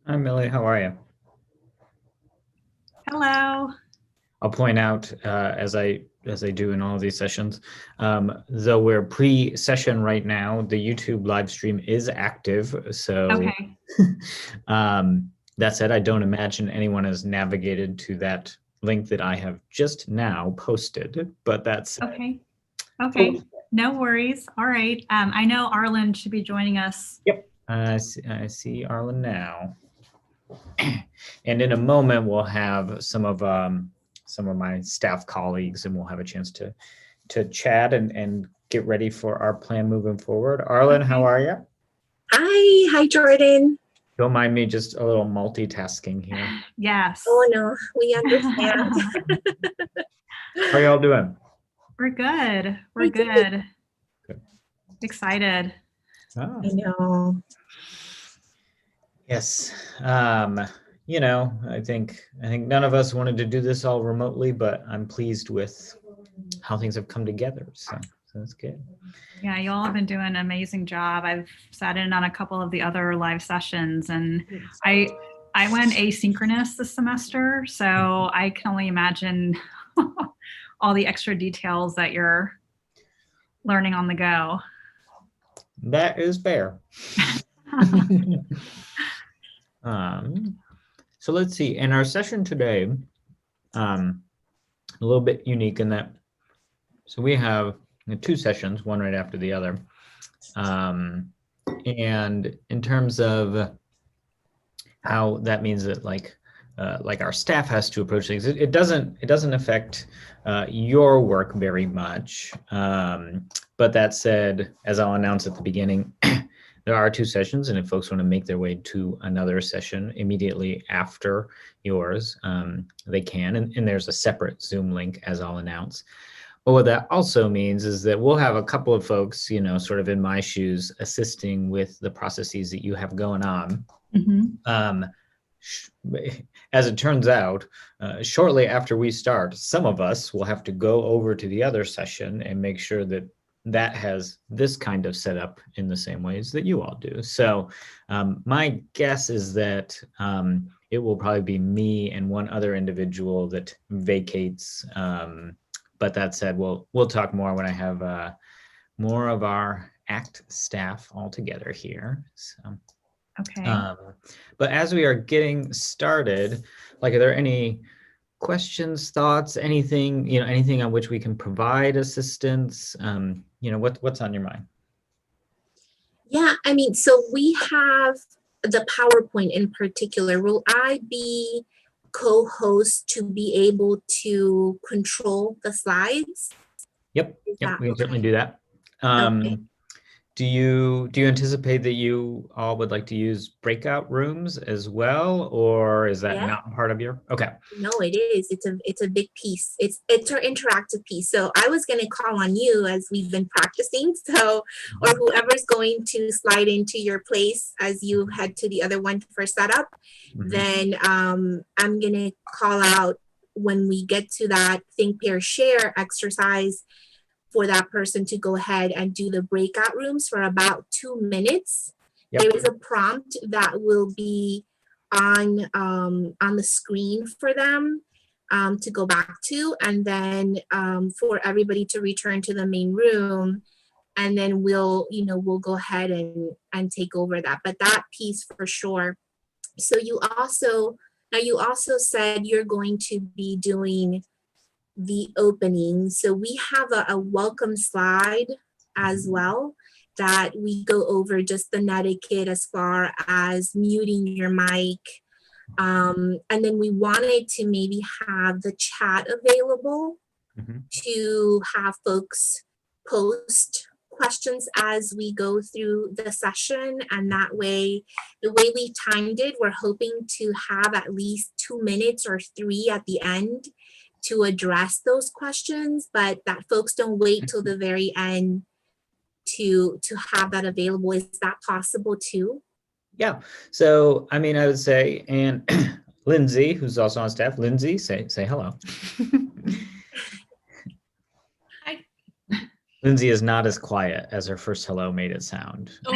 Hi, Millie. How are you? Hello. I'll point out, as I do in all of these sessions, though we're pre-session right now, the YouTube live stream is active. So Okay. that said, I don't imagine anyone has navigated to that link that I have just now posted. But that's Okay. Okay. No worries. All right. I know Arlen should be joining us. Yep. I see Arlen now. And in a moment, we'll have some of my staff colleagues, and we'll have a chance to chat and get ready for our plan moving forward. Arlen, how are you? Hi, Jordan. Don't mind me just a little multitasking here. Yes. Oh no, we understand. How are y'all doing? We're good. We're Hey, good. Good. Excited. Oh, I know. yes. I think none of us wanted to do this all remotely, but I'm pleased with how things have come together. So that's good. Yeah, you all have been doing an amazing job. I've sat in on a couple of the other live sessions, and I went asynchronous this semester, so I can only imagine all the extra details that you're learning on the go. That is fair. So let's see. In our session today, a little bit unique in that, so we have two sessions, one right after the other. And in terms of how that means that like our staff has to approach things, it doesn't affect your work very much. But that said, as I'll announce at the beginning, there are two sessions, and if folks want to make their way to another session immediately after yours, they can, and there's a separate Zoom link, as I'll announce. But what that also means is that we'll have a couple of folks, sort of in my shoes, assisting with the processes that you have going on. Mm-hmm. As it turns out, shortly after we start, some of us will have to go over to the other session and make sure that has this kind of setup in the same ways that you all do. So my guess is that it will probably be me and one other individual that vacates. But that said, we'll talk more when I have more of our ACT staff all together here. So, Okay. but as we are getting started, like, are there any questions, thoughts, anything on which we can provide assistance? What's on your mind? Yeah, I mean, so we have the PowerPoint in particular. Will I be co-host to be able to control the slides? Yep, we can certainly do that. Okay. Do you anticipate that you all would like to use breakout rooms as well, or is that not part of your? Okay. No, it is. It's a big piece. It's an interactive piece. So I was going to call on you as we've been practicing. So, or whoever's going to slide into your place as you head to the other one for setup. Mhm. Then I'm going to call out when we get to that think, pair, share exercise. for that person to go ahead and do the breakout rooms for about 2 minutes. Yep. There is a prompt that will be on the screen for them to go back to, and then for everybody to return to the main room, and then we'll go ahead and take over that. But that piece for sure. So you also said you're going to be doing the opening. So we have a welcome slide as well that we go over just the etiquette as far as muting your mic. And then we wanted to maybe have the chat available to have folks post questions as we go through the session. And that way, the way we timed it, we're hoping to have at least 2 minutes or 3 at the end to address those questions, but that folks don't wait till the very end to have that available. Is that possible too? Yeah. So, I mean, I would say, and Lindsay, who's also on staff, Lindsay, say hello. Hi. Lindsay is not as quiet as her first hello made it sound. Oh,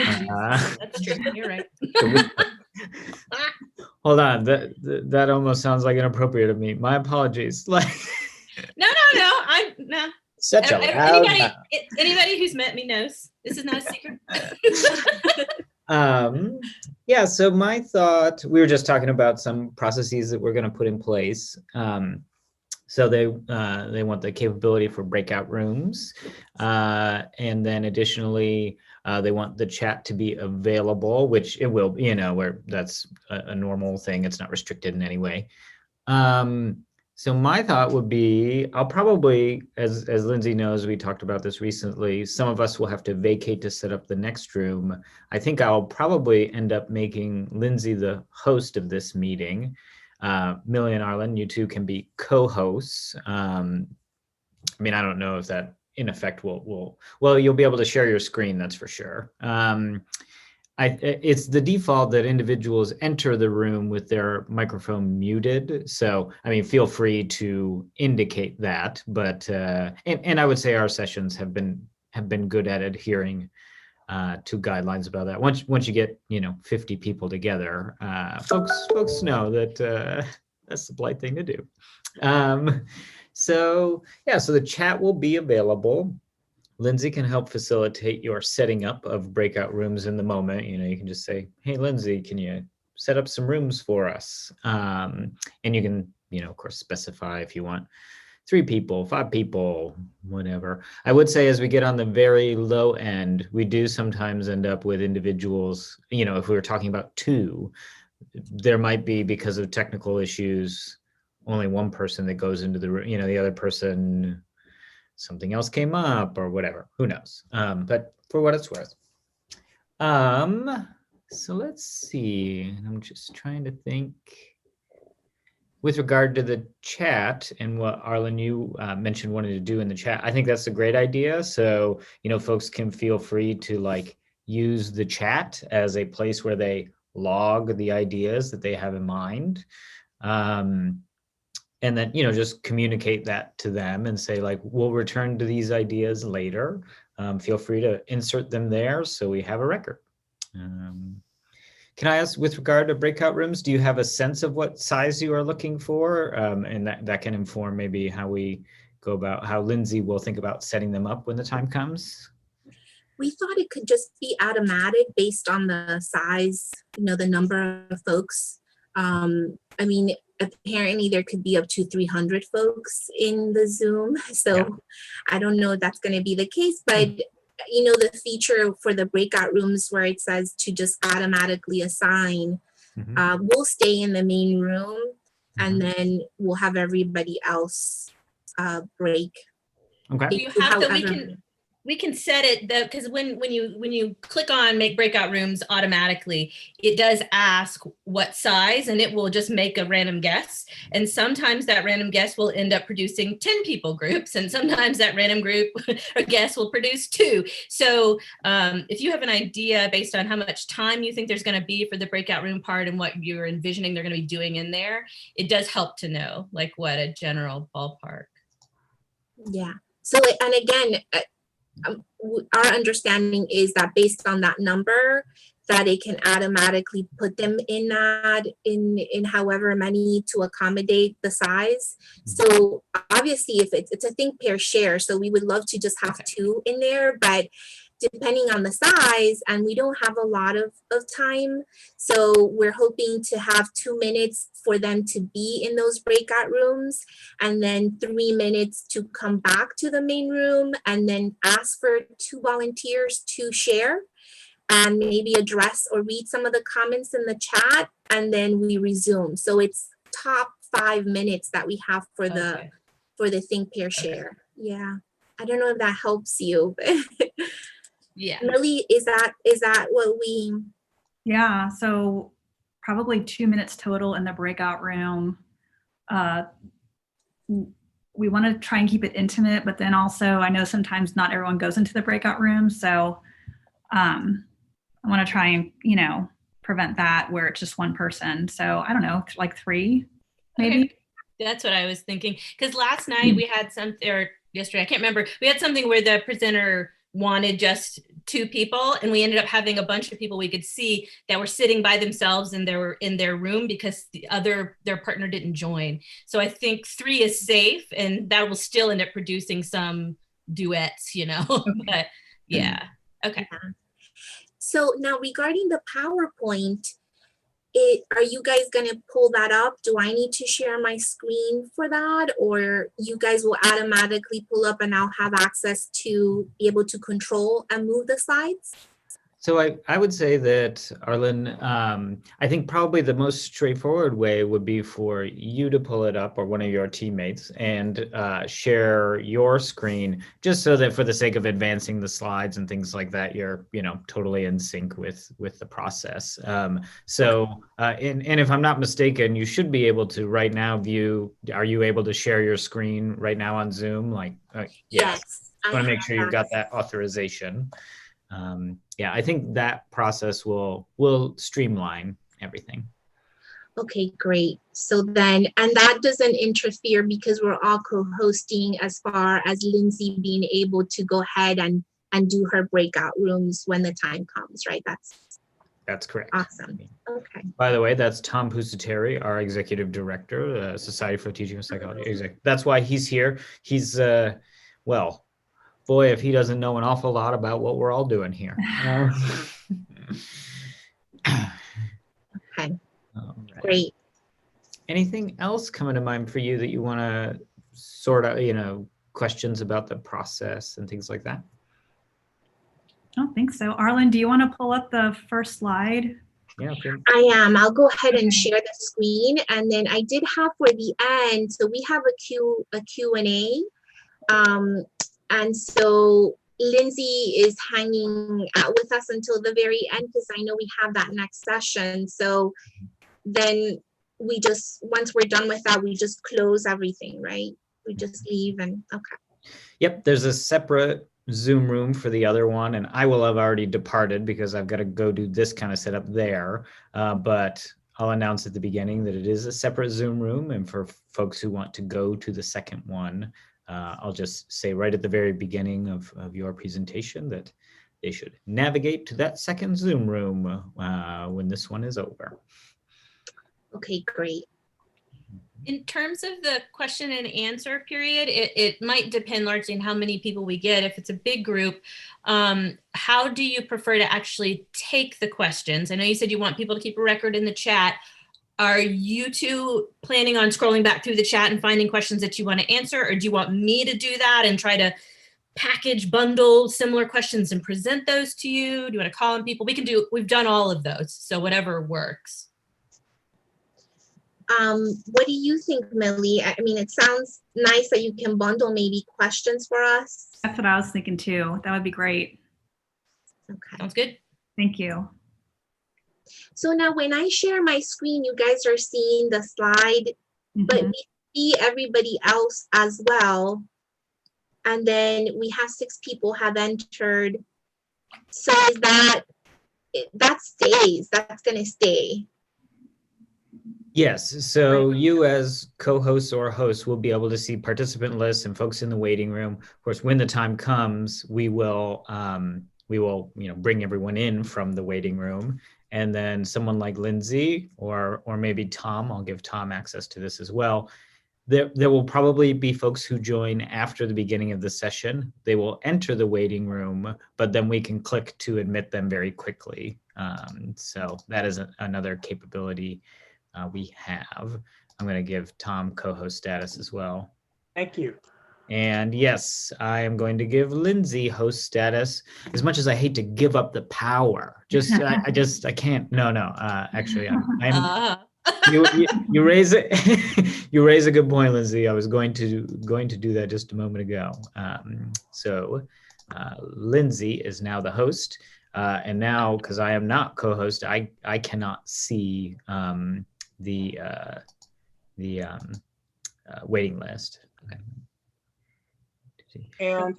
that's true. You're right. Hold on, that almost sounds like inappropriate of me. My apologies. Like, No. I'm no. Such a loud Anybody who's met me knows this is not a secret. Yeah, so my thought, we were just talking about some processes that we're going to put in place. So they want the capability for breakout rooms, and then additionally they want the chat to be available, which it will, where that's a normal thing. It's not restricted in any way. So my thought would be, I'll probably, as Lindsay knows, we talked about this recently, some of us will have to vacate to set up the next room. I think I'll probably end up making Lindsay the host of this meeting. Millie and Arlen, you two can be co-hosts. I mean, I don't know if that in effect well, you'll be able to share your screen, that's for sure. It's the default that individuals enter the room with their microphone muted. So, I mean, feel free to indicate that, but, and I would say our sessions have been good at adhering to guidelines about that. Once you get 50 people together, folks know that that's the polite thing to do. So the chat will be available. Lindsay can help facilitate your setting up of breakout rooms in the moment. You can just say, hey, Lindsay, can you set up some rooms for us? And you can, of course, specify if you want 3 people, 5 people, whatever. I would say as we get on the very low end, we do sometimes end up with individuals, if we were talking about 2, there might be, because of technical issues, only one person that goes into the room, the other person, something else came up or whatever, who knows? But for what it's worth. So let's see, I'm just trying to think. With regard to the chat and what Arlen, you mentioned wanting to do in the chat, I think that's a great idea. So, folks can feel free to use the chat as a place where they log the ideas that they have in mind. And then, just communicate that to them and say, we'll return to these ideas later. Feel free to insert them there so we have a record. Can I ask, with regard to breakout rooms, do you have a sense of what size you are looking for? And that can inform maybe how we go about, how Lindsay will think about setting them up when the time comes? We thought it could just be automatic based on the size, the number of folks. I mean, apparently there could be up to 300 folks in the Zoom. So yeah. I don't know if that's going to be the case, but the feature for the breakout rooms where it says to just automatically assign, we'll stay in the main room and then we'll have everybody else break. Okay. We can set it though, because when you click on make breakout rooms automatically, it does ask what size, and it will just make a random guess. And sometimes that random guess will end up producing 10 people groups, and sometimes that random group or guess will produce 2. So if you have an idea based on how much time you think there's going to be for the breakout room part and what you're envisioning they're going to be doing in there, it does help to know what a general ballpark. Yeah. So, and again, our understanding is that based on that number, that it can automatically put them in that, in however many to accommodate the size. So obviously if it's a think pair share, so we would love to just have two in there, but depending on the size, and we don't have a lot of time. So we're hoping to have 2 minutes for them to be in those breakout rooms, and then 3 minutes to come back to the main room, and then ask for 2 volunteers to share and maybe address or read some of the comments in the chat, and then we resume. So it's top 5 minutes that we have for the think pair share. Yeah, I don't know if that helps you, but Yeah. Millie, is that what we? Yeah, so probably 2 minutes total in the breakout room. We want to try and keep it intimate, but then also I know sometimes not everyone goes into the breakout room. So I want to try and, prevent that where it's just one person. So I don't know, like 3, maybe. Okay. That's what I was thinking. Because last night we had something, or yesterday, I can't remember. We had something where the presenter wanted just 2 people, and we ended up having a bunch of people we could see that were sitting by themselves in their room because their partner didn't join. So I think 3 is safe, and that will still end up producing some duets, But yeah, okay. Yeah. So now regarding the PowerPoint, are you guys going to pull that up? Do I need to share my screen for that, or you guys will automatically pull up and I'll have access to be able to control and move the slides? So I would say that, Arlen, I think probably the most straightforward way would be for you to pull it up, or one of your teammates, and share your screen, just so that for the sake of advancing the slides and things like that, you're totally in sync with the process. And if I'm not mistaken, you should be able to right now view. Are you able to share your screen right now on Zoom? Yes. I want to make sure you've got that authorization. I think that process will streamline everything. Okay, great. So then, and that doesn't interfere because we're all co-hosting as far as Lindsay being able to go ahead and do her breakout rooms when the time comes, right? That's correct. Awesome. Okay. By the way, that's Tom Pusateri, our executive director, Society for Teaching of Psychology. That's why he's here. He's, boy, if he doesn't know an awful lot about what we're all doing here. Okay. Right. Great. Anything else coming to mind for you that you want to sort out, questions about the process and things like that? I don't think so. Arlen, do you want to pull up the first slide? Yeah. Okay. I am. I'll go ahead and share the screen. And then I did have for the end, so we have a Q&A. And so Lindsay is hanging out with us until the very end because I know we have that next session. So then we just, once we're done with that, we just close everything, right? We just leave and okay. Yep, there's a separate Zoom room for the other one, and I will have already departed because I've got to go do this kind of setup there. But I'll announce at the beginning that it is a separate Zoom room, and for folks who want to go to the second one, I'll just say right at the very beginning of your presentation that they should navigate to that second Zoom room when this one is over. Okay, great. In terms of the question and answer period, it might depend largely on how many people we get. If it's a big group, how do you prefer to actually take the questions? I know you said you want people to keep a record in the chat. Are you two planning on scrolling back through the chat and finding questions that you want to answer? Or do you want me to do that and try to package, bundle similar questions and present those to you? Do you want to call on people? We've done all of those. So whatever works. What do you think, Millie? I mean, it sounds nice that you can bundle maybe questions for us. That's what I was thinking too. That would be great. Okay. Sounds good. Thank you. So now when I share my screen, you guys are seeing the slide, but we see everybody else as well. And then we have 6 people have entered. So is that stays, that's gonna stay. Yes, so you as co-hosts or hosts will be able to see participant lists and folks in the waiting room. Of course, when the time comes, we will bring everyone in from the waiting room, and then someone like Lindsay or maybe Tom, I'll give Tom access to this as well. There will probably be folks who join after the beginning of the session. They will enter the waiting room, but then we can click to admit them very quickly. So that is another capability we have. I'm going to give Tom co-host status as well. Thank you. And yes, I am going to give Lindsay host status. As much as I hate to give up the power, I can't. No. Actually, I'm you raise it. You raise a good point, Lindsay. I was going to do that just a moment ago. So Lindsay is now the host, and now because I am not co-host, I cannot see the waiting list. Okay. And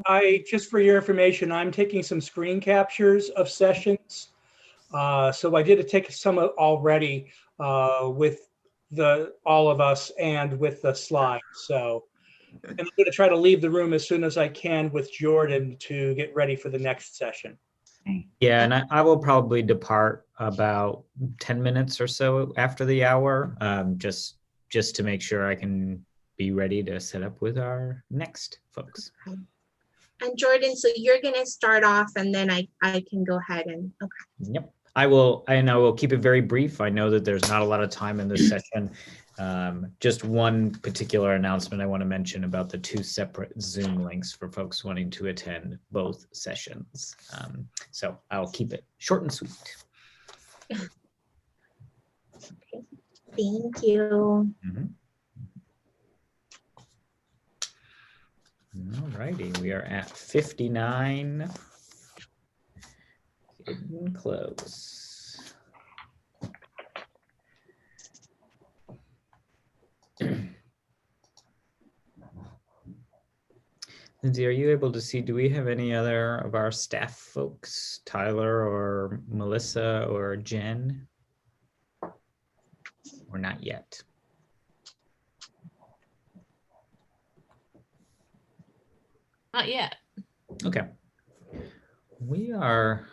just for your information, I'm taking some screen captures of sessions. So I did take some already with all of us and with the slides. So, and I'm going to try to leave the room as soon as I can with Jordan to get ready for the next session. Yeah, and I will probably depart about 10 minutes or so after the hour, just to make sure I can be ready to set up with our next folks. Okay. And Jordan, so you're gonna start off and then I can go ahead and, okay. Yep, I will keep it very brief. I know that there's not a lot of time in this session. Just one particular announcement I want to mention about the 2 separate Zoom links for folks wanting to attend both sessions. So I'll keep it short and sweet. Okay. Thank you. Mm-hmm. All righty, we are at 59. Getting close. Lindsay, are you able to see, do we have any other of our staff folks, Tyler or Melissa or Jen? Or not yet? Not yet. Okay. We are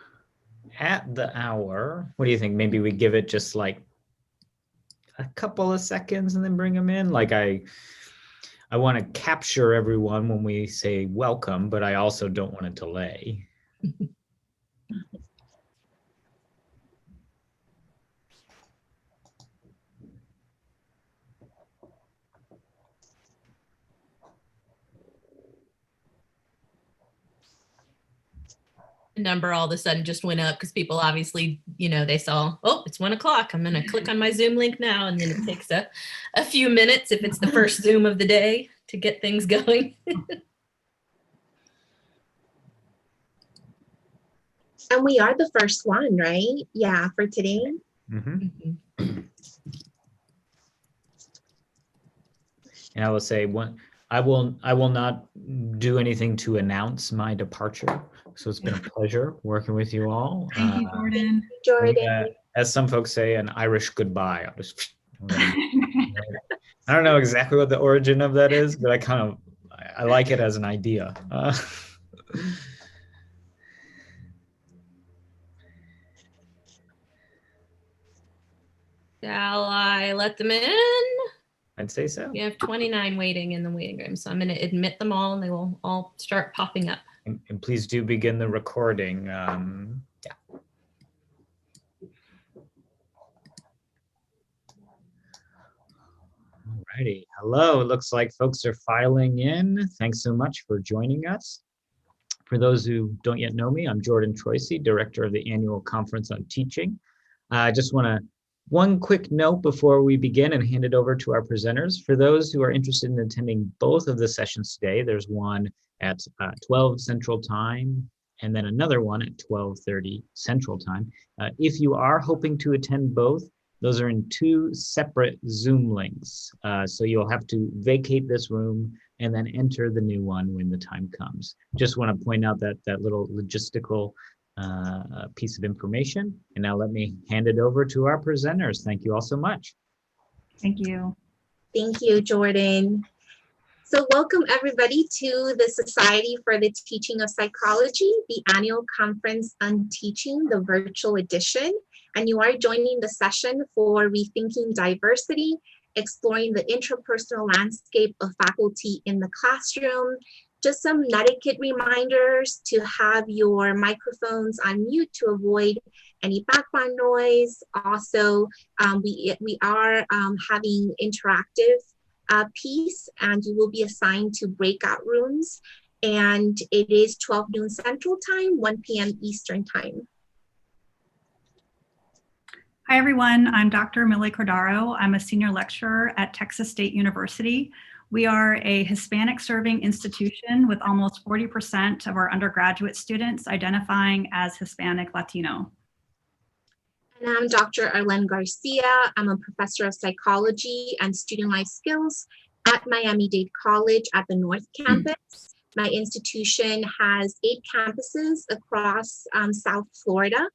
at the hour. What do you think? Maybe we give it just like a couple of seconds and then bring them in? Like I want to capture everyone when we say welcome, but I also don't want to delay. Number all of a sudden just went up because people obviously, they saw, oh, it's 1 o'clock. I'm going to click on my Zoom link now. And then it takes a few minutes if it's the first Zoom of the day to get things going. And we are the first one, right? Yeah, for today. Mm-hmm. And I will say I will not do anything to announce my departure. So it's been a pleasure working with you all. Thank you, Jordan. Jordan. As some folks say, an Irish goodbye. I don't know exactly what the origin of that is, but I like it as an idea. Shall I let them in? I'd say so. We have 29 waiting in the waiting room. So I'm going to admit them all and they will all start popping up. And please do begin the recording. Yeah. Alrighty. Hello. It looks like folks are filing in. Thanks so much for joining us. For those who don't yet know me, I'm Jordan Troisi, Director of the Annual Conference on Teaching. I just want to one quick note before we begin and hand it over to our presenters. For those who are interested in attending both of the sessions today, there's one at 12 Central Time and then another one at 12:30 Central Time. If you are hoping to attend both, those are in 2 separate Zoom links. So you'll have to vacate this room and then enter the new one when the time comes. Just want to point out that little logistical piece of information. And now let me hand it over to our presenters. Thank you all so much. Thank you. Thank you, Jordan. So welcome everybody to the Society for the Teaching of Psychology, the annual conference on teaching, the virtual edition. And you are joining the session for Rethinking Diversity, exploring the interpersonal landscape of faculty in the classroom. Just some etiquette reminders to have your microphones on mute to avoid any background noise. Also, we are having interactive piece, and you will be assigned to breakout rooms. And it is 12 noon Central Time, 1 p.m. Eastern Time. Hi, everyone. I'm Dr. Millie Cordaro. I'm a senior lecturer at Texas State University. We are a Hispanic serving institution with almost 40% of our undergraduate students identifying as Hispanic Latino. And I'm Dr. Arlen Garcia. I'm a professor of psychology and student life skills at Miami-Dade College at the North Campus. My institution has 8 campuses across South Florida,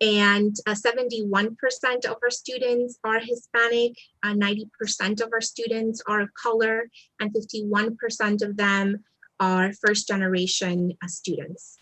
and 71% of our students are Hispanic, 90% of our students are of color, and 51% of them are first-generation students.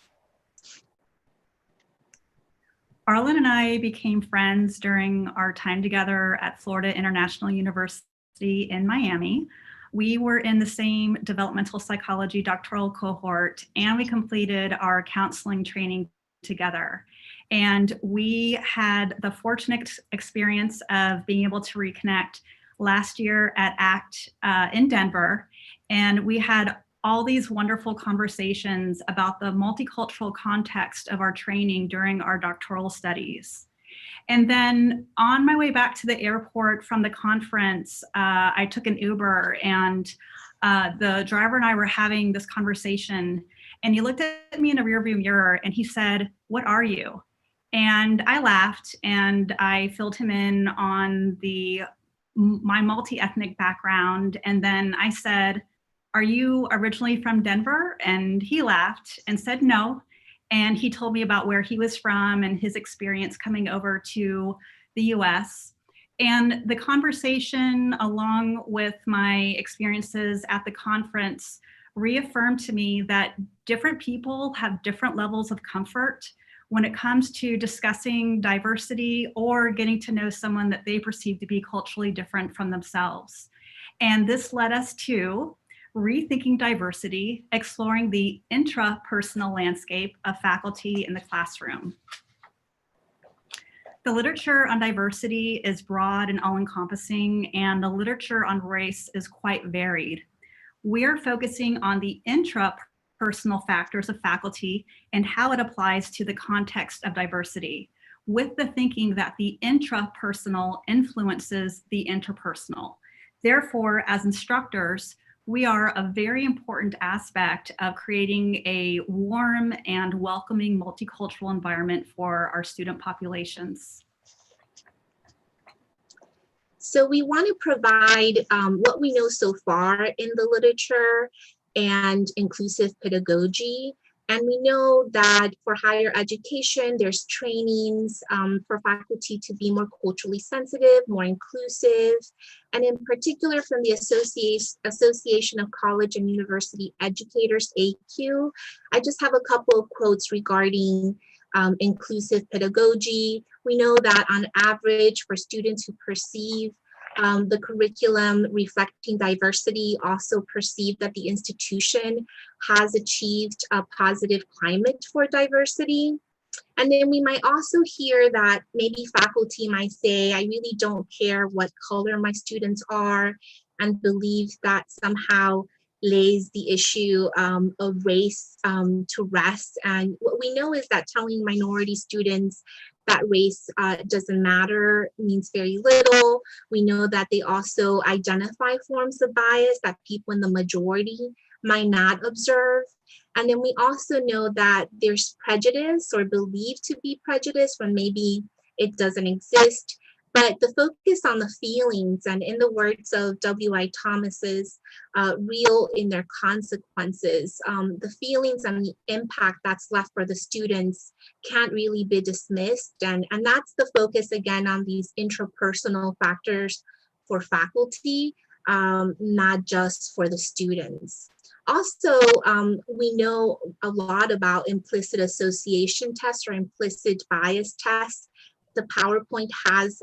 Arlen and I became friends during our time together at Florida International University in Miami. We were in the same developmental psychology doctoral cohort, and we completed our counseling training together. And we had the fortunate experience of being able to reconnect last year at ACT in Denver. And we had all these wonderful conversations about the multicultural context of our training during our doctoral studies. And then on my way back to the airport from the conference, I took an Uber, and the driver and I were having this conversation, and he looked at me in a rearview mirror and he said, "What are you?" And I laughed, and I filled him in on my multi-ethnic background. And then I said, "Are you originally from Denver?" And he laughed and said no. And he told me about where he was from and his experience coming over to the US. And the conversation, along with my experiences at the conference, reaffirmed to me that different people have different levels of comfort when it comes to discussing diversity or getting to know someone that they perceive to be culturally different from themselves. And this led us to Rethinking Diversity, exploring the intrapersonal landscape of faculty in the classroom. The literature on diversity is broad and all-encompassing, and the literature on race is quite varied. We're focusing on the intrapersonal factors of faculty and how it applies to the context of diversity, with the thinking that the intrapersonal influences the interpersonal. Therefore, as instructors, we are a very important aspect of creating a warm and welcoming multicultural environment for our student populations. So we want to provide what we know so far in the literature and inclusive pedagogy. And we know that for higher education, there's trainings for faculty to be more culturally sensitive, more inclusive, and in particular from the Association of College and University Educators, ACU. I just have a couple of quotes regarding inclusive pedagogy. We know that on average, for students who perceive the curriculum reflecting diversity, also perceive that the institution has achieved a positive climate for diversity. And then we might also hear that maybe faculty might say, I really don't care what color my students are, and believe that somehow lays the issue of race to rest. And what we know is that telling minority students that race doesn't matter means very little. We know that they also identify forms of bias that people in the majority might not observe. And then we also know that there's prejudice or believed to be prejudice when maybe it doesn't exist. But the focus on the feelings, and in the words of W.I. Thomas's, real in their consequences, the feelings and the impact that's left for the students can't really be dismissed. And that's the focus again on these intrapersonal factors for faculty, not just for the students. Also, we know a lot about implicit association tests or implicit bias tests. The PowerPoint has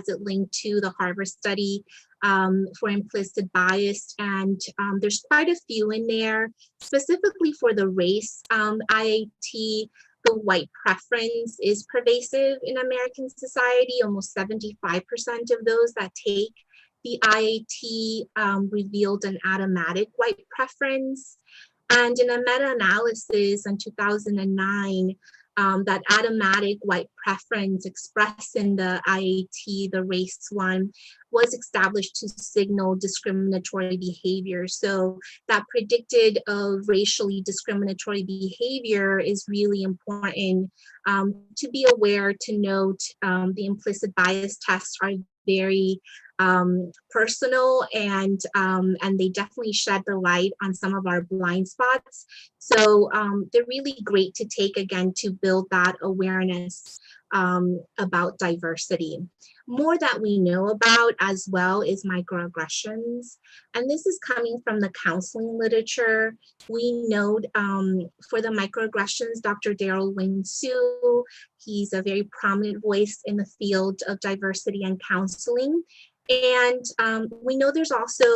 it linked to the Harvard study for implicit bias, and there's quite a few in there, specifically for the race IAT. The white preference is pervasive in American society. Almost 75% of those that take the IAT revealed an automatic white preference. And in a meta-analysis in 2009, that automatic white preference expressed in the IAT, the race one, was established to signal discriminatory behavior. So that predicted of racially discriminatory behavior is really important to be aware, to note. The implicit bias tests are very personal, and they definitely shed the light on some of our blind spots. So they're really great to take, again, to build that awareness about diversity. More that we know about as well is microaggressions. And this is coming from the counseling literature. We know for the microaggressions, Dr. Daryl Wynn-Sue, he's a very prominent voice in the field of diversity and counseling. And we know there's also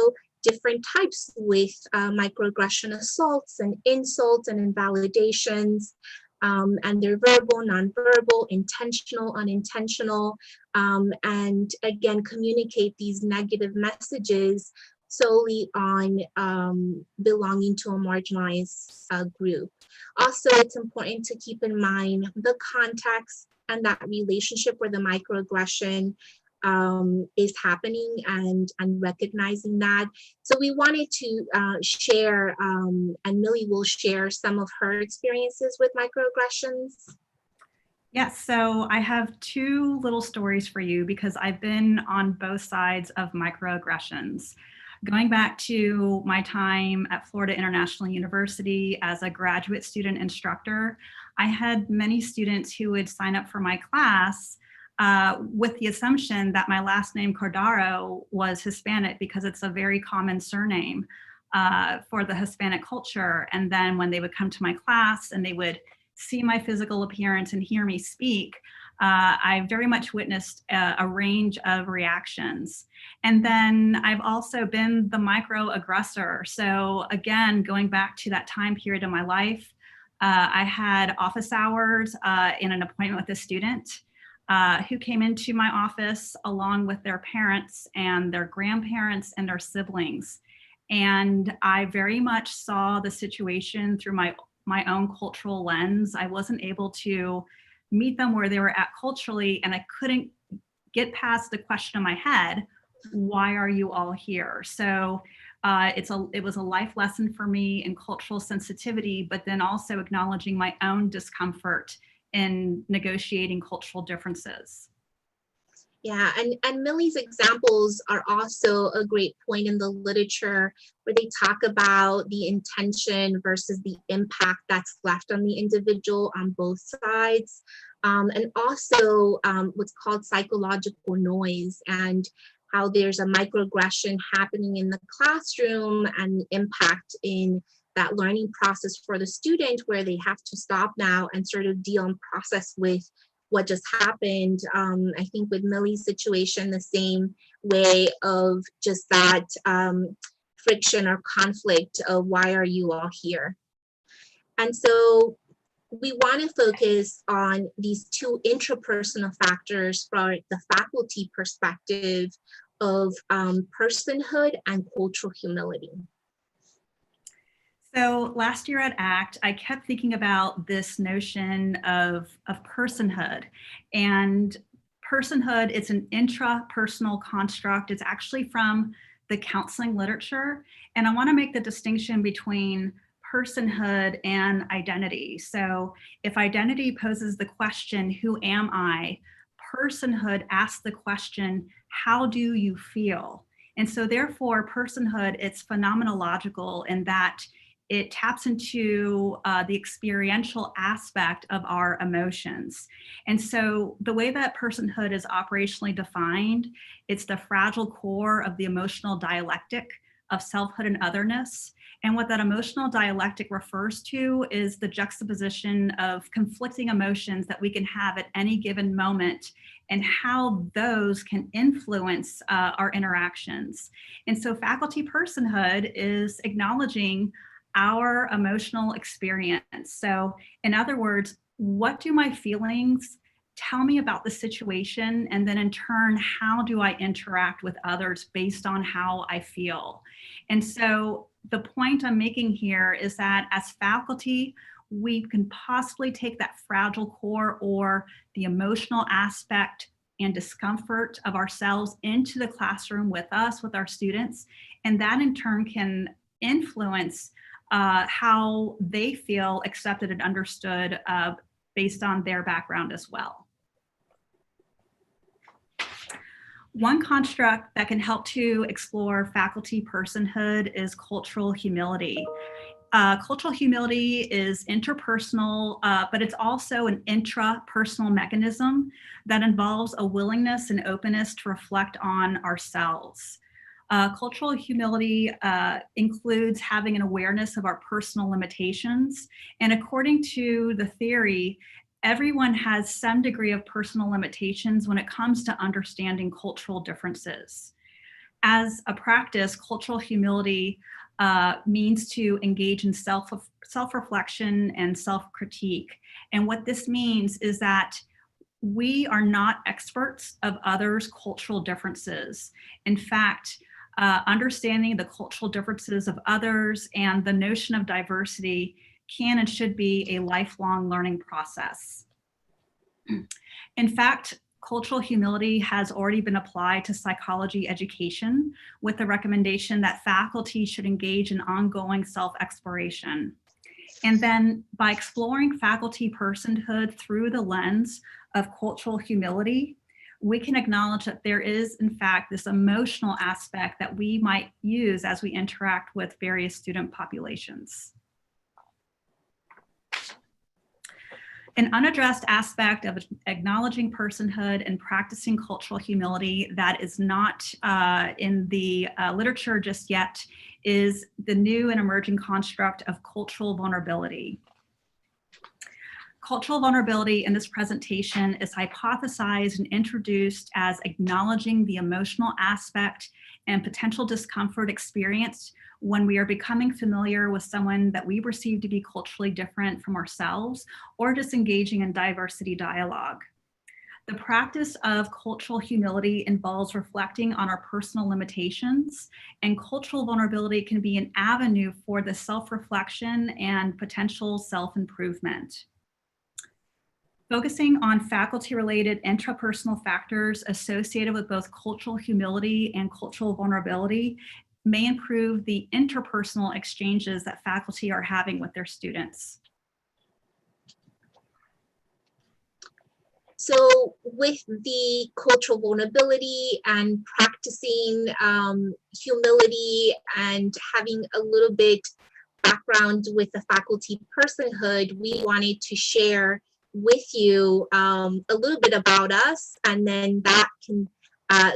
different types with microaggression assaults and insults and invalidations. And they're verbal, nonverbal, intentional, unintentional, and again, communicate these negative messages solely on belonging to a marginalized group. Also, it's important to keep in mind the context and that relationship where the microaggression is happening, and recognizing that. So we wanted to share, and Millie will share some of her experiences with microaggressions. Yes, so I have two little stories for you because I've been on both sides of microaggressions. Going back to my time at Florida International University as a graduate student instructor, I had many students who would sign up for my class with the assumption that my last name Cordaro was Hispanic because it's a very common surname for the Hispanic culture. And then when they would come to my class and they would see my physical appearance and hear me speak, I very much witnessed a range of reactions. And then I've also been the microaggressor. So again, going back to that time period in my life, I had office hours in an appointment with a student who came into my office along with their parents and their grandparents and their siblings. And I very much saw the situation through my own cultural lens. I wasn't able to meet them where they were at culturally, and I couldn't get past the question in my head, why are you all here? So it was a life lesson for me in cultural sensitivity, but then also acknowledging my own discomfort in negotiating cultural differences. Yeah, and Millie's examples are also a great point in the literature where they talk about the intention versus the impact that's left on the individual on both sides. And also what's called psychological noise, and how there's a microaggression happening in the classroom and impact in that learning process for the student, where they have to stop now and sort of deal and process with what just happened. I think with Millie's situation, the same way of just that friction or conflict of why are you all here? And so we want to focus on these two intrapersonal factors from the faculty perspective of personhood and cultural humility. So last year at ACT, I kept thinking about this notion of personhood. And personhood, it's an intrapersonal construct. It's actually from the counseling literature. And I want to make the distinction between personhood and identity. So if identity poses the question, who am I? Personhood asks the question, how do you feel? And so therefore, personhood, it's phenomenological in that it taps into the experiential aspect of our emotions. And so the way that personhood is operationally defined, it's the fragile core of the emotional dialectic of selfhood and otherness. And what that emotional dialectic refers to is the juxtaposition of conflicting emotions that we can have at any given moment and how those can influence our interactions. And so faculty personhood is acknowledging our emotional experience. So in other words, what do my feelings tell me about the situation? And then in turn, how do I interact with others based on how I feel? And so the point I'm making here is that as faculty, we can possibly take that fragile core or the emotional aspect and discomfort of ourselves into the classroom with us, with our students. And that in turn can influence how they feel accepted and understood based on their background as well. One construct that can help to explore faculty personhood is cultural humility. Cultural humility is interpersonal, but it's also an intrapersonal mechanism that involves a willingness and openness to reflect on ourselves. Cultural humility includes having an awareness of our personal limitations. And according to the theory, everyone has some degree of personal limitations when it comes to understanding cultural differences. As a practice, cultural humility means to engage in self-reflection and self-critique. And what this means is that we are not experts of others' cultural differences. In fact, understanding the cultural differences of others and the notion of diversity can and should be a lifelong learning process. In fact, cultural humility has already been applied to psychology education with the recommendation that faculty should engage in ongoing self-exploration. And then by exploring faculty personhood through the lens of cultural humility, we can acknowledge that there is, in fact, this emotional aspect that we might use as we interact with various student populations. An unaddressed aspect of acknowledging personhood and practicing cultural humility that is not in the literature just yet is the new and emerging construct of cultural vulnerability. Cultural vulnerability in this presentation is hypothesized and introduced as acknowledging the emotional aspect and potential discomfort experienced when we are becoming familiar with someone that we perceive to be culturally different from ourselves or disengaging in diversity dialogue. The practice of cultural humility involves reflecting on our personal limitations, and cultural vulnerability can be an avenue for the self-reflection and potential self-improvement. Focusing on faculty-related intrapersonal factors associated with both cultural humility and cultural vulnerability may improve the interpersonal exchanges that faculty are having with their students. So with the cultural vulnerability and practicing humility and having a little bit background with the faculty personhood, we wanted to share with you a little bit about us, and then that can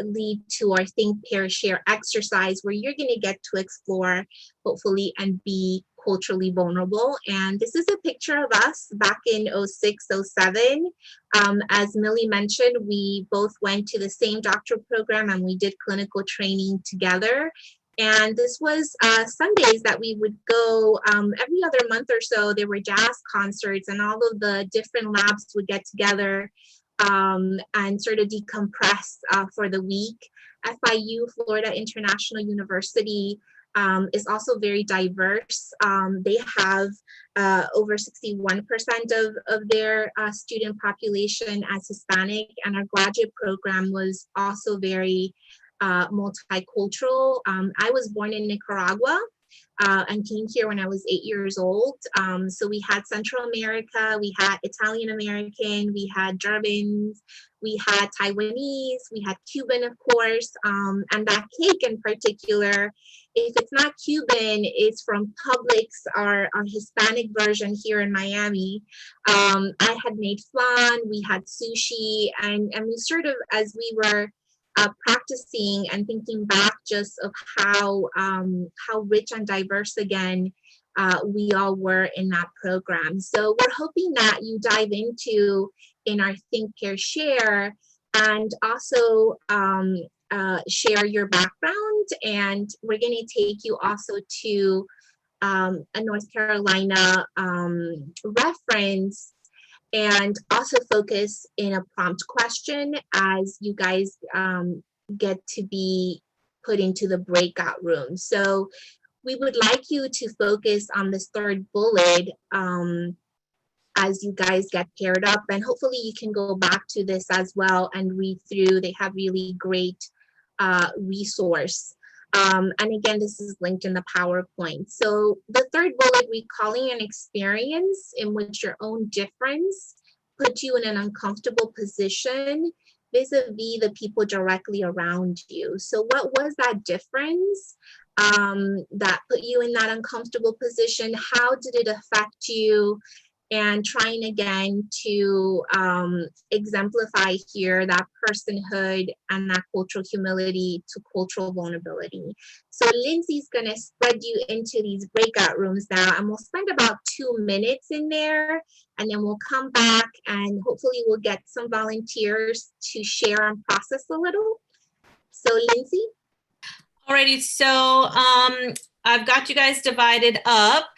lead to our Think, Pair, Share exercise where you're going to get to explore, hopefully, and be culturally vulnerable. And this is a picture of us back in 06, 07. As Millie mentioned, we both went to the same doctoral program and we did clinical training together. And this was Sundays that we would go every other month or so. There were jazz concerts and all of the different labs would get together and sort of decompress for the week. FIU, Florida International University, is also very diverse. They have over 61% of their student population as Hispanic, and our graduate program was also very multicultural. I was born in Nicaragua, and came here when I was 8 years old. So we had Central America, we had Italian American, we had Germans, we had Taiwanese, we had Cuban, of course, and that cake in particular, if it's not Cuban, it's from Publix, our Hispanic version here in Miami. I had made flan, we had sushi, and we sort of, as we were practicing and thinking back just of how rich and diverse again we all were in that program. So we're hoping that you dive into in our Think, Care, Share, and also share your background. And we're going to take you also to a North Carolina reference, and also focus in a prompt question as you guys get to be put into the breakout room. So we would like you to focus on this third bullet as you guys get paired up, and hopefully you can go back to this as well and read through. They have really great resource. And again, this is linked in the PowerPoint. So the third bullet, recalling an experience in which your own difference put you in an uncomfortable position vis-a-vis the people directly around you. So what was that difference that put you in that uncomfortable position? How did it affect you? And trying again to exemplify here that personhood and that cultural humility to cultural vulnerability. So Lindsay's gonna spread you into these breakout rooms now, and we'll spend about 2 minutes in there, and then we'll come back and hopefully we'll get some volunteers to share and process a little. So Lindsay? Alrighty, so I've got you guys divided up.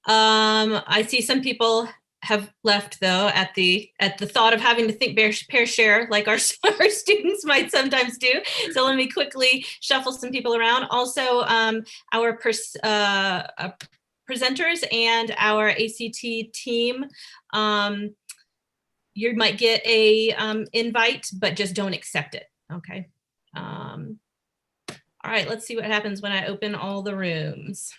I see some people have left though at the thought of having to think, pair, share, like our students might sometimes do. So let me quickly shuffle some people around. Also, our presenters and our ACT team, you might get a invite, but just don't accept it. Okay. All right, let's see what happens when I open all the rooms.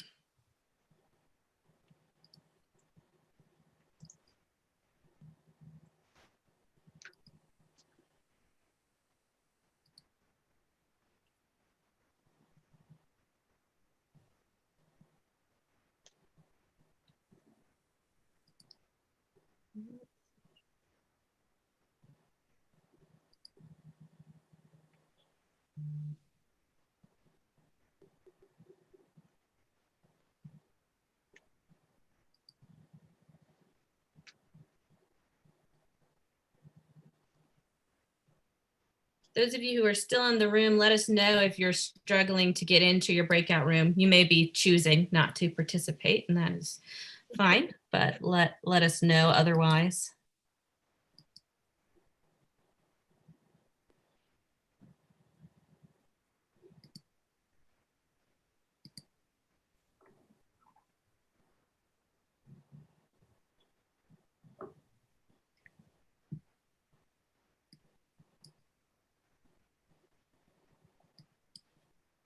Those of you who are still in the room, let us know if you're struggling to get into your breakout room. You may be choosing not to participate, and that is fine, but let us know otherwise.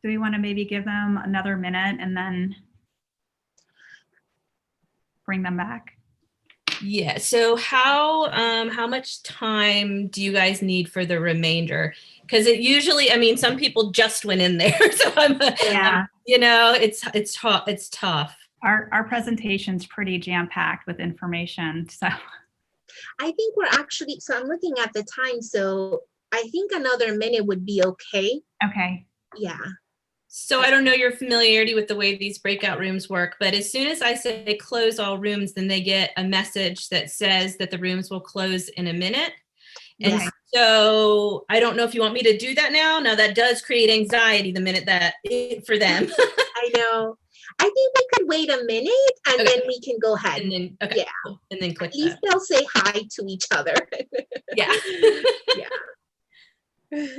Do we want to maybe give them another minute and then bring them back? Yeah, so how much time do you guys need for the remainder? Because it usually, I mean, some people just went in there, so you know, it's tough. Our presentation's pretty jam-packed with information, so. I think we're actually, so I'm looking at the time, so I think another minute would be okay. Okay. Yeah. So I don't know your familiarity with the way these breakout rooms work, but as soon as I say close all rooms, then they get a message that says that the rooms will close in a minute. And so I don't know if you want me to do that now. Now that does create anxiety the minute that for them. I know. I think we could wait a minute and then we can go ahead. And then, okay, yeah. Cool. And then click At least they'll say hi to each other. Yeah. Yeah.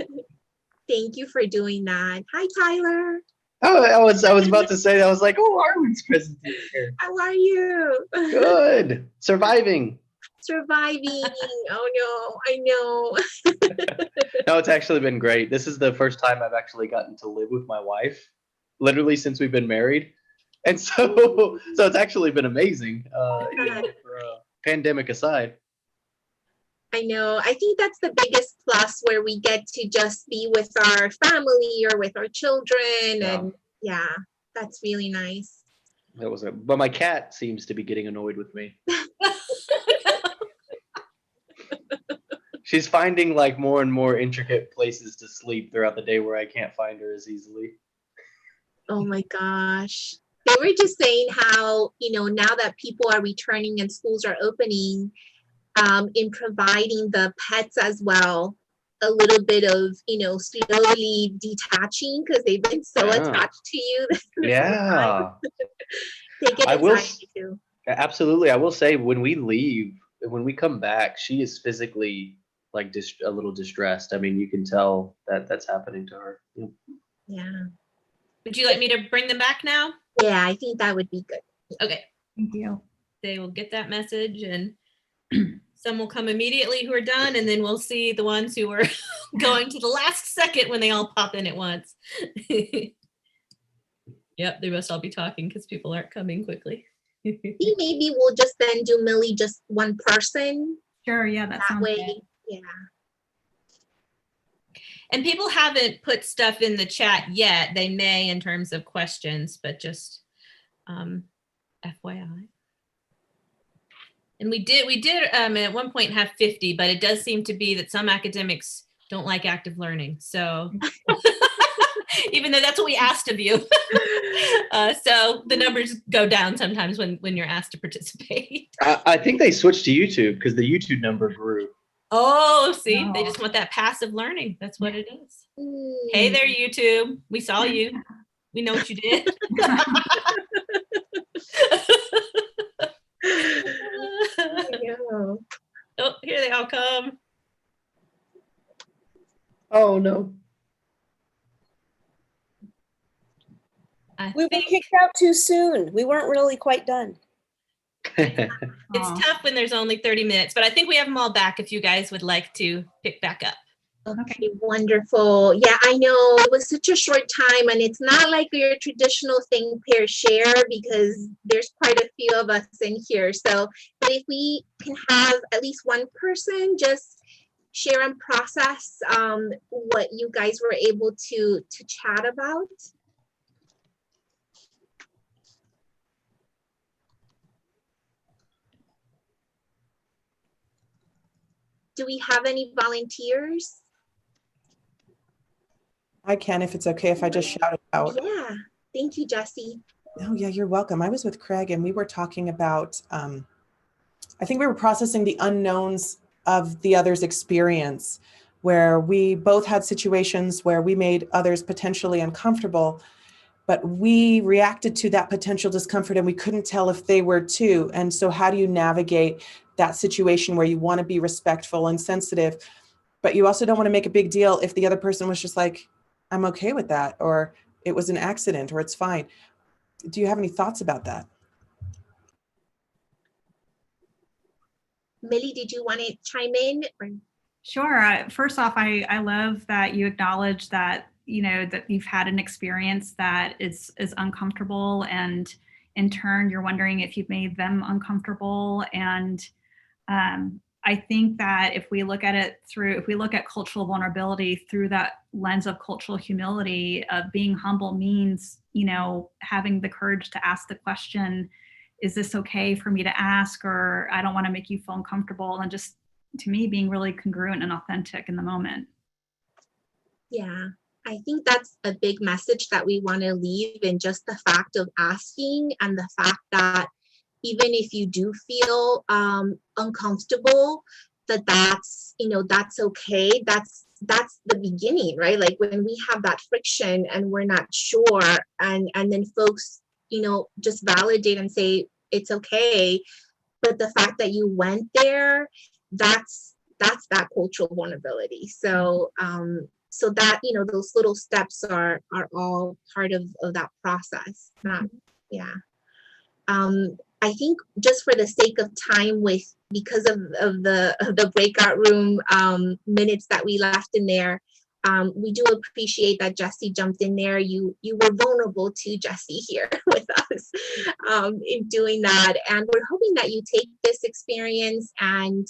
Thank you for doing that. Hi, Tyler. Oh, I was about to say that. I was like, oh, Arlen's present here. How are you? Good. Surviving. Surviving. Oh, no. I know. No, it's actually been great. This is the first time I've actually gotten to live with my wife, literally since we've been married. And so it's actually been amazing, pandemic aside. I know. I think that's the biggest plus, where we get to just be with our family or with our children. Yeah. And yeah, that's really nice. That was it. But my cat seems to be getting annoyed with me. She's finding like more and more intricate places to sleep throughout the day where I can't find her as easily. Oh my gosh. They were just saying how, now that people are returning and schools are opening, in providing the pets as well, a little bit of, slowly detaching, because they've been so Yeah. attached to you. Yeah. They get I will anxiety too. Absolutely. I will say when we come back, she is physically like a little distressed. I mean, you can tell that that's happening to her. Yeah. Would you like me to bring them back now? Yeah, I think that would be good. Okay. Thank you. They will get that message, and some will come immediately who are done, and then we'll see the ones who are going to the last second when they all pop in at once. Yep, they must all be talking because people aren't coming quickly. Maybe we'll just then do Millie just one person. Sure. Yeah, that That sounds way, good. yeah. And people haven't put stuff in the chat yet. They may in terms of questions, but just FYI. And we did at one point have 50, but it does seem to be that some academics don't like active learning. So even though that's what we asked of you. So the numbers go down sometimes when you're asked to participate. I think they switched to YouTube because the YouTube number grew. Oh, see, they Oh. just want that passive learning. That's what it is. Mm. Hey there, YouTube. We saw you. We know what you did. I know. Oh, here they all come. Oh no. We were Think kicked out too soon. We weren't really quite done. it's Aw. tough when there's only 30 minutes, but I think we have them all back if you guys would like to pick back up. Okay, wonderful. Yeah, I know it was such a short time, and it's not like your traditional thing pair share, because there's quite a few of us in here. So, but if we can have at least one person just share and process what you guys were able to chat about. Do we have any volunteers? I can, if it's okay, if I just shout it out. Yeah, thank you, Jessie. Oh, yeah, you're welcome. I was with Craig and we were talking about, I think we were processing the unknowns of the other's experience, where we both had situations where we made others potentially uncomfortable, but we reacted to that potential discomfort and we couldn't tell if they were too. And so how do you navigate that situation where you want to be respectful and sensitive, but you also don't want to make a big deal if the other person was just like, I'm okay with that, or it was an accident, or it's fine. Do you have any thoughts about that? Millie, did you want to chime in? Sure. First off, I love that you acknowledge that, that you've had an experience that is uncomfortable, and in turn, you're wondering if you've made them uncomfortable. And I think that if we look at cultural vulnerability through that lens of cultural humility, being humble means, having the courage to ask the question, is this okay for me to ask? Or I don't want to make you feel uncomfortable. And just, to me, being really congruent and authentic in the moment. Yeah, I think that's a big message that we want to leave, in just the fact of asking, and the fact that even if you do feel uncomfortable, that's okay. That's the beginning, right? Like when we have that friction and we're not sure, and then folks, just validate and say it's okay. But the fact that you went there, that's that cultural vulnerability. So so that, those little steps are all part of that process. Yeah. I think just for the sake of time, because of the breakout room minutes that we left in there, We do appreciate that Jesse jumped in there. You were vulnerable to Jesse here with us in doing that. And we're hoping that you take this experience and,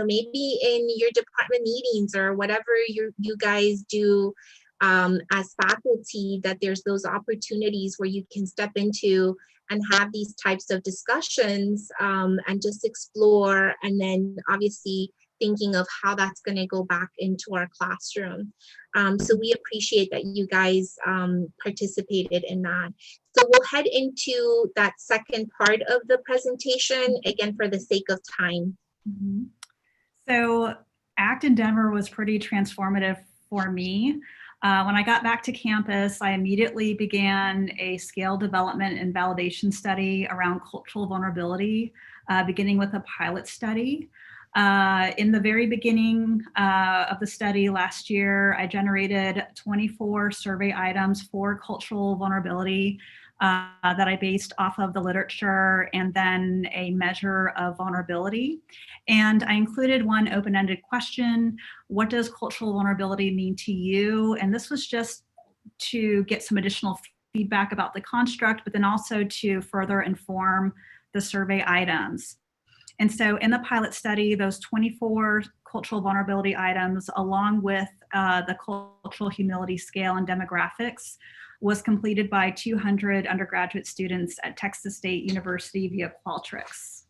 maybe in your department meetings or whatever you guys do as faculty, that there's those opportunities where you can step into and have these types of discussions and just explore, and then obviously thinking of how that's going to go back into our classroom. So we appreciate that you guys participated in that. So we'll head into that second part of the presentation, again, for the sake of time. Mm-hmm. So ACT in Denver was pretty transformative for me. When I got back to campus, I immediately began a scale development and validation study around cultural vulnerability, beginning with a pilot study. In the very beginning of the study last year, I generated 24 survey items for cultural vulnerability that I based off of the literature and then a measure of vulnerability. And I included one open-ended question: what does cultural vulnerability mean to you? And this was just to get some additional feedback about the construct, but then also to further inform the survey items. And so in the pilot study, those 24 cultural vulnerability items, along with the cultural humility scale and demographics, was completed by 200 undergraduate students at Texas State University via Qualtrics.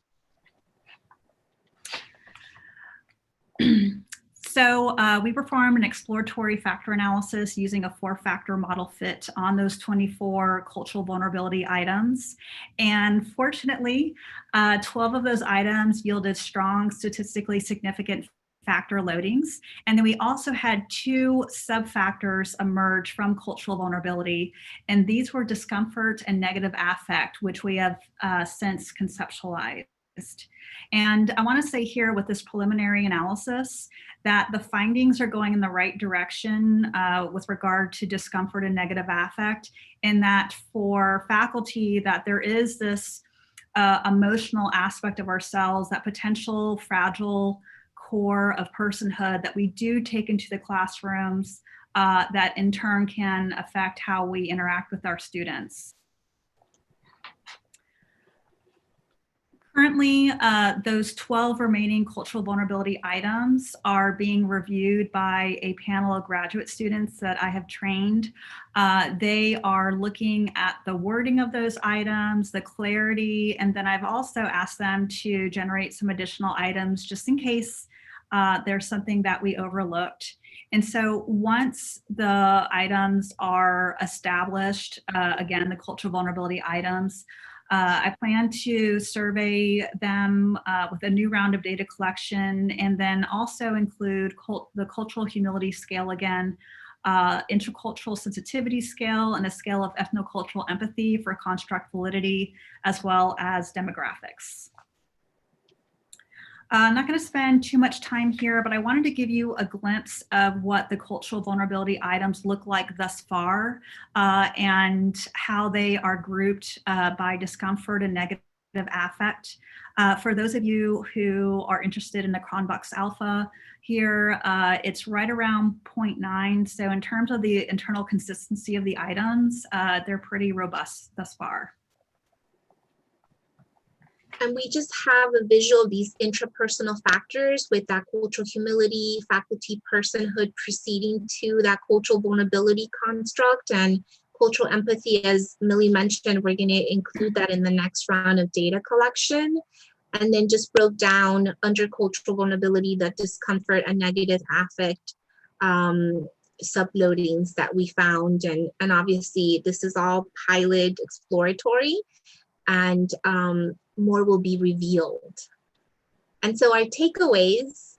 So we performed an exploratory factor analysis using a 4-factor model fit on those 24 cultural vulnerability items. And fortunately, 12 of those items yielded strong statistically significant factor loadings. And then we also had 2 sub-factors emerge from cultural vulnerability. And these were discomfort and negative affect, which we have since conceptualized. And I want to say here with this preliminary analysis that the findings are going in the right direction with regard to discomfort and negative affect, in that for faculty that there is this emotional aspect of ourselves, that potential fragile core of personhood that we do take into the classrooms that in turn can affect how we interact with our students. Currently, those 12 remaining cultural vulnerability items are being reviewed by a panel of graduate students that I have trained. They are looking at the wording of those items, the clarity, and then I've also asked them to generate some additional items just in case there's something that we overlooked. And so once the items are established, again, the cultural vulnerability items, I plan to survey them with a new round of data collection, and then also include the cultural humility scale again, intercultural sensitivity scale, and a scale of ethnocultural empathy for construct validity, as well as demographics. I'm not going to spend too much time here, but I wanted to give you a glimpse of what the cultural vulnerability items look like thus far and how they are grouped by discomfort and negative affect. For those of you who are interested in the Cronbach's alpha here, it's right around 0.9. So in terms of the internal consistency of the items, they're pretty robust thus far. And we just have a visual of these intrapersonal factors with that cultural humility, faculty personhood preceding to that cultural vulnerability construct, and cultural empathy, as Millie mentioned, we're going to include that in the next round of data collection. And then just broke down under cultural vulnerability, the discomfort and negative affect subloadings that we found. And obviously this is all pilot exploratory, and more will be revealed. And so our takeaways.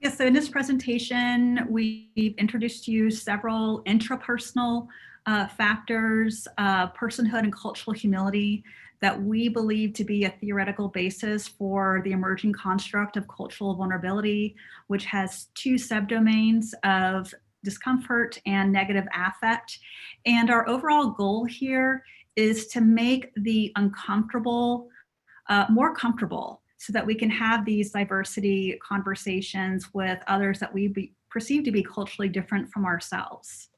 Yeah, so in this presentation, we've introduced to you several intrapersonal factors, personhood and cultural humility, that we believe to be a theoretical basis for the emerging construct of cultural vulnerability, which has 2 subdomains of discomfort and negative affect. And our overall goal here is to make the uncomfortable more comfortable, so that we can have these diversity conversations with others that we perceived to be culturally different from ourselves.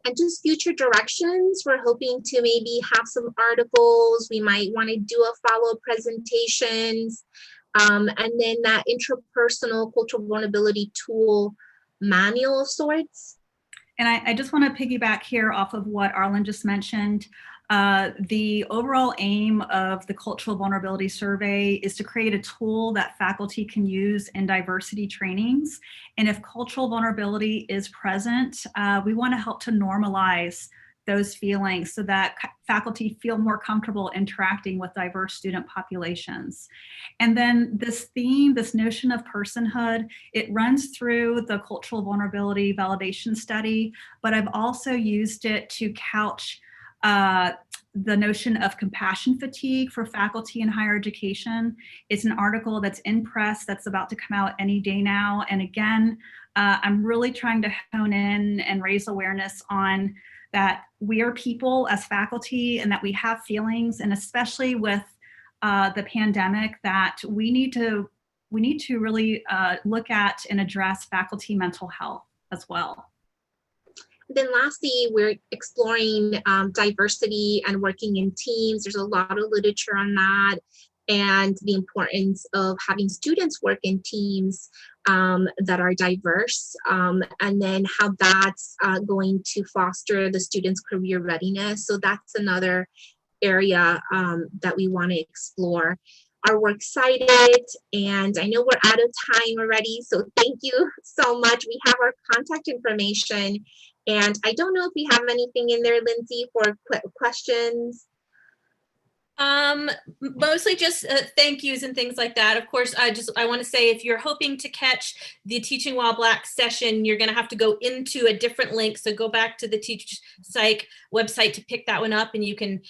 And just future directions, we're hoping to maybe have some articles. We might want to do a follow-up presentations. And then that interpersonal cultural vulnerability tool manual of sorts. And I just want to piggyback here off of what Arlen just mentioned. The overall aim of the Cultural Vulnerability Survey is to create a tool that faculty can use in diversity trainings. And if cultural vulnerability is present, we want to help to normalize those feelings so that faculty feel more comfortable interacting with diverse student populations. And then this theme, this notion of personhood, it runs through the cultural vulnerability validation study, but I've also used it to couch the notion of compassion fatigue for faculty in higher education. It's an article that's in press that's about to come out any day now. And again, I'm really trying to hone in and raise awareness on that we are people as faculty and that we have feelings, and especially with the pandemic, that we need to really look at and address faculty mental health as well. Then lastly, we're exploring diversity and working in teams. There's a lot of literature on that, and the importance of having students work in teams that are diverse, and then how that's going to foster the students' career readiness. So that's another area that we want to explore. We're excited, and I know we're out of time already, so thank you so much. We have our contact information, and I don't know if we have anything in there, Lindsay, for questions. Mostly just thank yous and things like that. Of course, I want to say, if you're hoping to catch the Teaching While Black session, you're going to have to go into a different link. So go back to the Teach Psych website to pick that one up, and you can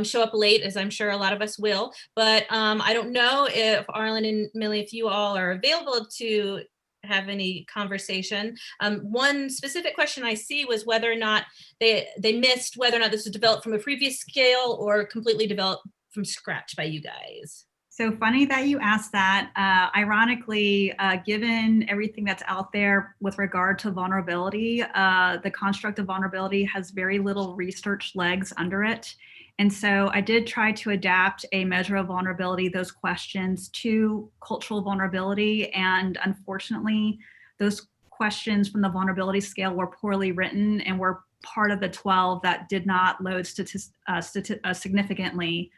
show up late, as I'm sure a lot of us will. But I don't know if Arlen and Millie, if you all are available to have any conversation. One specific question I see was whether or not they missed whether or not this was developed from a previous scale or completely developed from scratch by you guys. So funny that you asked that. Ironically, given everything that's out there with regard to vulnerability, the construct of vulnerability has very little research legs under it. And so I did try to adapt a measure of vulnerability, those questions, to cultural vulnerability. And unfortunately, those questions from the vulnerability scale were poorly written and were part of the 12 that did not load significantly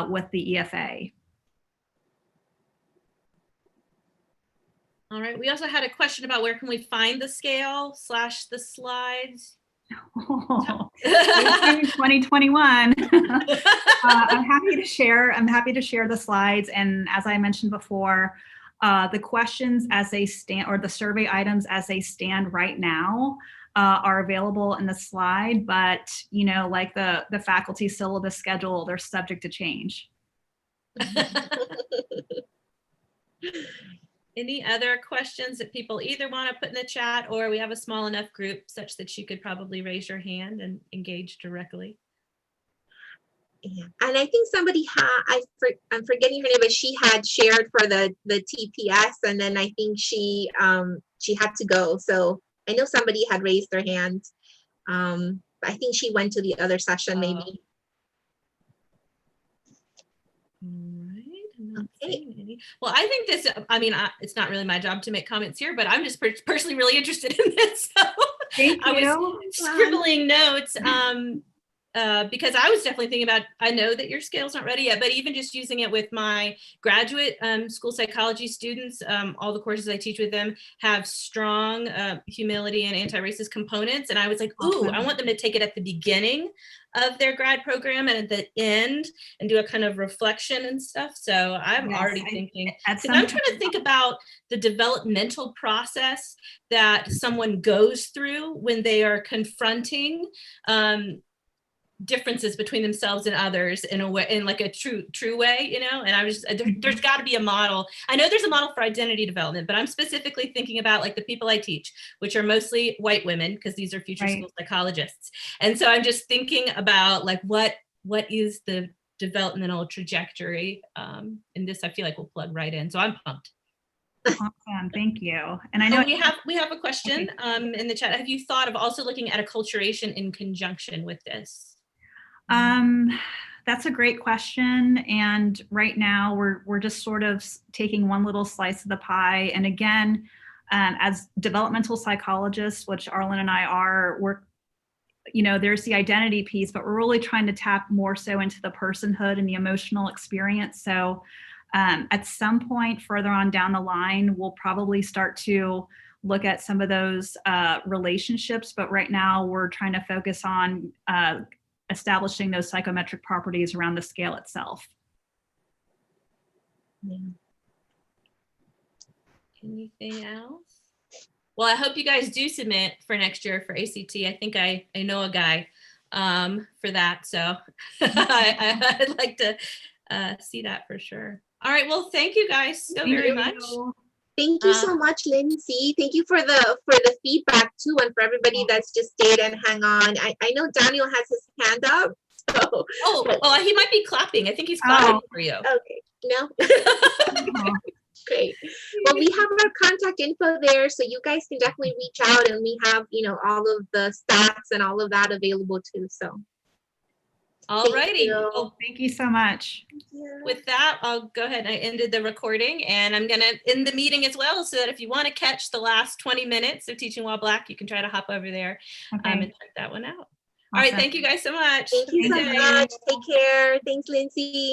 with the EFA. All right, we also had a question about where can we find the scale / the slides. Oh, 2021. I'm happy to share the slides, and as I mentioned before, the questions as they stand, or the survey items as they stand right now, are available in the slide, but you know, like the faculty syllabus schedule, they're subject to change. Any other questions that people either want to put in the chat, or we have a small enough group such that you could probably raise your hand and engage directly? Yeah. And I think somebody I'm forgetting her name, but she had shared for the TPS, and then I think she had to go. So I know somebody had raised their hand. I think she went to the other session maybe. Okay. Well, I think this, I mean, it's not really my job to make comments here, but I'm just personally really interested in this. So Thank you. I was scribbling notes because I was definitely thinking about, I know that your scale's not ready yet, but even just using it with my graduate school psychology students, all the courses I teach with them have strong humility and anti-racist components. And I was like, ooh, I want them to take it at the beginning of their grad program and at the end and do a kind of reflection and stuff. So I'm already thinking, because I'm trying to think about the developmental process that someone goes through when they are confronting differences between themselves and others in a way, in like a true way, you know. And I was there's got to be a model. I know there's a model for identity development, but I'm specifically thinking about like the people I teach, which are mostly white women, because these are future school psychologists. And so I'm just thinking about like what is the developmental trajectory, and this I feel like will plug right in. So I'm pumped. Awesome, thank you. And I Oh, know we have a question in the chat. Have you thought of also looking at acculturation in conjunction with this? That's a great question. And right now we're just sort of taking one little slice of the pie. And again, as developmental psychologists, which Arlen and I are, there's the identity piece, but we're really trying to tap more so into the personhood and the emotional experience. So at some point further on down the line, we'll probably start to look at some of those relationships. But right now we're trying to focus on establishing those psychometric properties around the scale itself. Anything else? Well, I hope you guys do submit for next year for ACT. I think I know a guy for that. So I'd like to see that for sure. All right. Well, thank you guys so very much. Thank you so much, Lindsay. Thank you for the feedback too, and for everybody that's just stayed and hang on. I know Daniel has his hand up. So. Oh, he might be clapping. I think he's clapping for you. Okay. No. Great. Well, we have our contact info there, so you guys can definitely reach out, and we have, all of the stats and all of that available too. So. All righty. Well, thank you so much. With that, I'll go ahead. I ended the recording, and I'm going to end the meeting as well, so that if you want to catch the last 20 minutes of Teaching While Black, you can try to hop over there and check that one out. All right. Thank you guys so much. Thank you so much. Take care. Thanks, Lindsay.